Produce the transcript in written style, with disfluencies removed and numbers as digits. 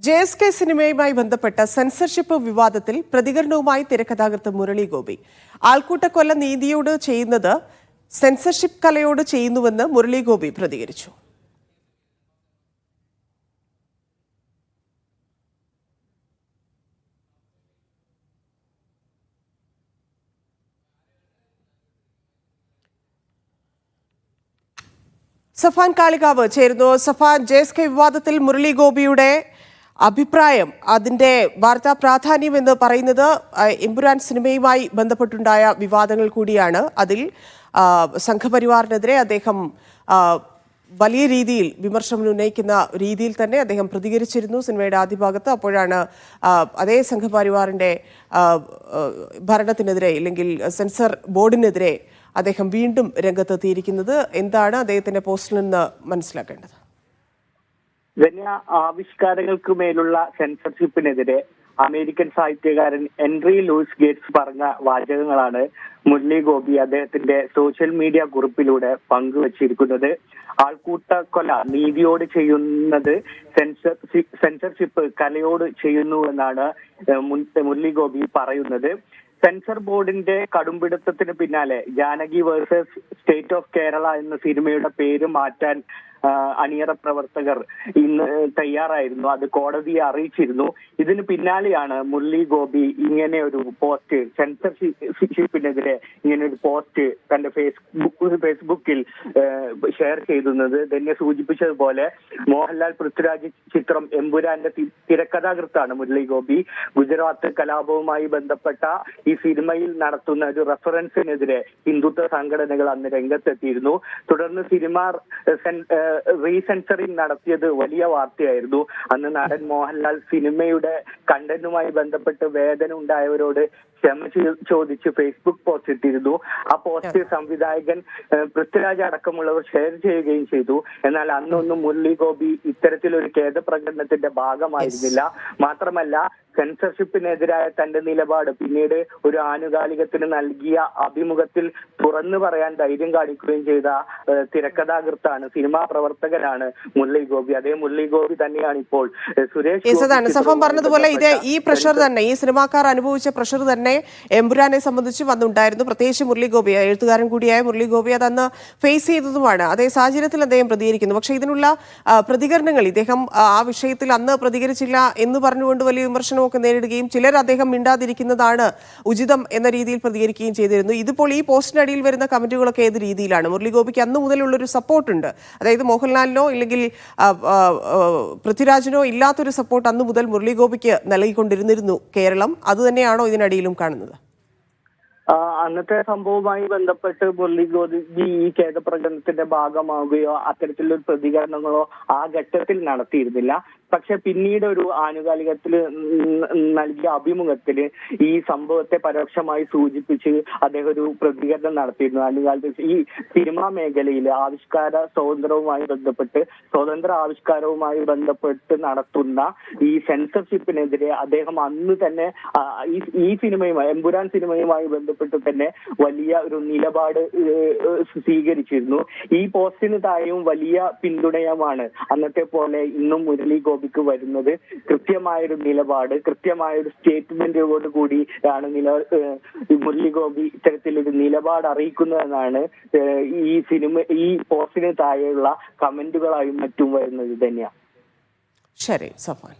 JSK സിനിമയുമായി ബന്ധപ്പെട്ട censorship വിവാദത്തിൽ പ്രതികരണവുമായി തിരക്കഥാകൃത്ത് മുരളി ഗോപി. ആൾക്കൂട്ടക്കൊല നീതിയോട് ചെയ്യുന്നത് സെൻസർഷിപ്പ് കലയോട് ചെയ്യുന്നുവെന്ന് മുരളി ഗോപി പ്രതികരിച്ചു. സഫാൻ കാളികാവ് ചേരുന്നു. സഫാൻ, JSK വിവാദത്തിൽ മുരളി ഗോപിയുടെ അഭിപ്രായം, അതിന്റെ വാർത്താ പ്രാധാന്യം എന്ന് പറയുന്നത് എമ്പുരാൻ സിനിമയുമായി ബന്ധപ്പെട്ടുണ്ടായ വിവാദങ്ങൾ കൂടിയാണ്. അതിൽ സംഘപരിവാറിനെതിരെ അദ്ദേഹം വലിയ രീതിയിൽ വിമർശനം ഉന്നയിക്കുന്ന രീതിയിൽ തന്നെ അദ്ദേഹം പ്രതികരിച്ചിരുന്നു സിനിമയുടെ ആദ്യ ഭാഗത്ത്. അപ്പോഴാണ് അതേ സംഘപരിവാറിന്റെ ഭരണത്തിനെതിരെ അല്ലെങ്കിൽ സെൻസർ ബോർഡിനെതിരെ അദ്ദേഹം വീണ്ടും രംഗത്തെത്തിയിരിക്കുന്നത്. എന്താണ് അദ്ദേഹത്തിന്റെ പോസ്റ്റിൽ നിന്ന് മനസ്സിലാക്കേണ്ടത്? ആവിഷ്കാരങ്ങൾക്ക് മേലുള്ള സെൻസർഷിപ്പിനെതിരെ അമേരിക്കൻ സാഹിത്യകാരൻ ഹെൻറി ലൂയിസ് ഗേറ്റ്സ് പറഞ്ഞ വാചകങ്ങളാണ് മുരളി ഗോപി അദ്ദേഹത്തിന്റെ സോഷ്യൽ മീഡിയ കുറിപ്പിലൂടെ പങ്കുവച്ചിരിക്കുന്നത്. ആൾക്കൂട്ടക്കൊല നീതിയോട് ചെയ്യുന്നത് സെൻസർഷിപ്പ് കലയോട് ചെയ്യുന്നു എന്നാണ് മുരളി ഗോപി പറയുന്നത്. സെൻസർ ബോർഡിന്റെ കടുംപിടുത്തത്തിന് പിന്നാലെ Janaki versus state of Kerala എന്ന സിനിമയുടെ പേര് മാറ്റാൻ അണിയറ പ്രവർത്തകർ ഇന്ന് തയ്യാറായിരുന്നു. അത് കോടതിയെ അറിയിച്ചിരുന്നു. ഇതിന് പിന്നാലെയാണ് മുരളി ഗോപി ഇങ്ങനെ ഒരു പോസ്റ്റ്, സെൻസർഷിപ്പിനെതിരെ ഇങ്ങനെ ഒരു പോസ്റ്റ് തന്റെ ഫേസ്ബുക്കിൽ ഷെയർ ചെയ്തുന്നത്. തന്നെ സൂചിപ്പിച്ചതുപോലെ മോഹൻലാൽ പൃഥ്വിരാജ് ചിത്രം എമ്പുരാന്റെ തിരക്കഥാകൃത്താണ് മുരളി ഗോപി. ഗുജറാത്ത് കലാപവുമായി ബന്ധപ്പെട്ട ഈ സിനിമയിൽ നടത്തുന്ന ഒരു റെഫറൻസിനെതിരെ ഹിന്ദുത്വ സംഘടനകൾ അന്ന് രംഗത്തെത്തിയിരുന്നു. തുടർന്ന് സിനിമ റീസെൻസറിംഗ് നടത്തിയത് വലിയ വാർത്തയായിരുന്നു. അന്ന് നടൻ മോഹൻലാൽ സിനിമയുടെ കണ്ടന്റുമായി ബന്ധപ്പെട്ട് വേദന ഉണ്ടായവരോട് ക്ഷമ ചോദിച്ച് ഫേസ്ബുക്ക് പോസ്റ്റ് ഇട്ടിരുന്നു. ആ പോസ്റ്റ് സംവിധായകൻ പൃഥ്വിരാജ് അടക്കമുള്ളവർ ഷെയർ ചെയ്യുകയും ചെയ്തു. എന്നാൽ അന്നൊന്നും മുരളി ഗോപി ഇത്തരത്തിലൊരു ഖേദപ്രകടനത്തിന്റെ ഭാഗമായിരുന്നില്ല. മാത്രമല്ല, സെൻസർഷിപ്പിനെതിരായ തന്റെ നിലപാട് പിന്നീട് ഒരു ആനുകാലികത്തിന് നൽകിയ അഭിമുഖത്തിൽ തുറന്നു പറയാൻ ധൈര്യം കാണിക്കുകയും ചെയ്ത തിരക്കഥാകൃത്താണ്, സിനിമാ പ്രവർത്തകനാണ് മുരളി ഗോപി. അതേ മുരളി ഗോപി തന്നെയാണ് ഇപ്പോൾ സുരേഷ് സഫം പറഞ്ഞതുപോലെ ഈ പ്രഷർ തന്നെ, ഈ സിനിമാക്കാർ അനുഭവിച്ച പ്രഷർ തന്നെ എമ്പുരാനെ സംബന്ധിച്ച് വന്നുണ്ടായിരുന്നു. പ്രത്യേകിച്ച് മുരളി ഗോപി, എഴുത്തുകാരൻ കൂടിയായ മുരളി ഗോപി അതന്ന് ഫേസ് ചെയ്തതുമാണ്. അതേ സാഹചര്യത്തിൽ അദ്ദേഹം പ്രതികരിക്കുന്നു. പക്ഷേ ഇതിനുള്ള പ്രതികരണങ്ങൾ, ഇദ്ദേഹം ആ വിഷയത്തിൽ അന്ന് പ്രതികരിച്ചില്ല എന്ന് പറഞ്ഞുകൊണ്ട് വലിയ വിമർശനമൊക്കെ നേരിടുകയും ചിലർ അദ്ദേഹം മിണ്ടാതിരിക്കുന്നതാണ് ഉചിതം എന്ന രീതിയിൽ പ്രതികരിക്കുകയും ചെയ്തിരുന്നു. ഇതിപ്പോൾ ഈ പോസ്റ്റിനടിയിൽ വരുന്ന കമന്റുകളൊക്കെ ഏത് രീതിയിലാണ്? മുരളി ഗോപിക്ക് അന്ന് മുതലുള്ളൊരു സപ്പോർട്ടുണ്ട്, അതായത് മോഹൻലാലിനോ ഇല്ലെങ്കിൽ പൃഥ്വിരാജിനോ ഇല്ലാത്തൊരു സപ്പോർട്ട് അന്ന് മുതൽ മുരളി ഗോപിക്ക് നൽകിക്കൊണ്ടിരുന്നിരുന്നു കേരളം. അതുതന്നെയാണോ ഇതിനടിയിലും കാണുന്നത്? അന്നത്തെ സംഭവവുമായി ബന്ധപ്പെട്ട് മുരളി ഗോപി ഈ ഖേദപ്രകടനത്തിന്റെ ഭാഗമാവുകയോ അത്തരത്തിലൊരു പ്രതികരണങ്ങളോ ആ ഘട്ടത്തിൽ നടത്തിയിരുന്നില്ല. പക്ഷെ പിന്നീട് ഒരു ആനുകാലികത്തിൽ നൽകിയ അഭിമുഖത്തിന് ഈ സംഭവത്തെ പരോക്ഷമായി സൂചിപ്പിച്ച് അദ്ദേഹം ഒരു പ്രതികരണം നടത്തിയിരുന്നു. ആനുകാലത്ത് ഈ സിനിമാ മേഖലയിൽ ആവിഷ്കാര സ്വതന്ത്ര ആവിഷ്കാരവുമായി ബന്ധപ്പെട്ട് നടത്തുന്ന ഈ സെൻസർഷിപ്പിനെതിരെ അദ്ദേഹം അന്ന് തന്നെ ഈ സിനിമയുമായി, എമ്പുരാൻ സിനിമയുമായി ബന്ധപ്പെട്ട് തന്നെ വലിയ ഒരു നിലപാട് സ്വീകരിച്ചിരുന്നു. ഈ പോസ്റ്റിന് താഴെയും വലിയ പിന്തുണയുമാണ് അന്നത്തെ പോലെ ഇന്നും മുരളി ഗോപിക്ക് വരുന്നത്. കൃത്യമായൊരു നിലപാട്, കൃത്യമായൊരു സ്റ്റേറ്റ്മെന്റോട് കൂടിയാണ് മുരളി ഗോപി ഇത്തരത്തിലൊരു നിലപാട് അറിയിക്കുന്നതെന്നാണ് ഈ പോസ്റ്റിന് താഴെയുള്ള കമന്റുകളായും മറ്റും വരുന്നത് തന്നെയാണ്. ശരി സഫാൻ.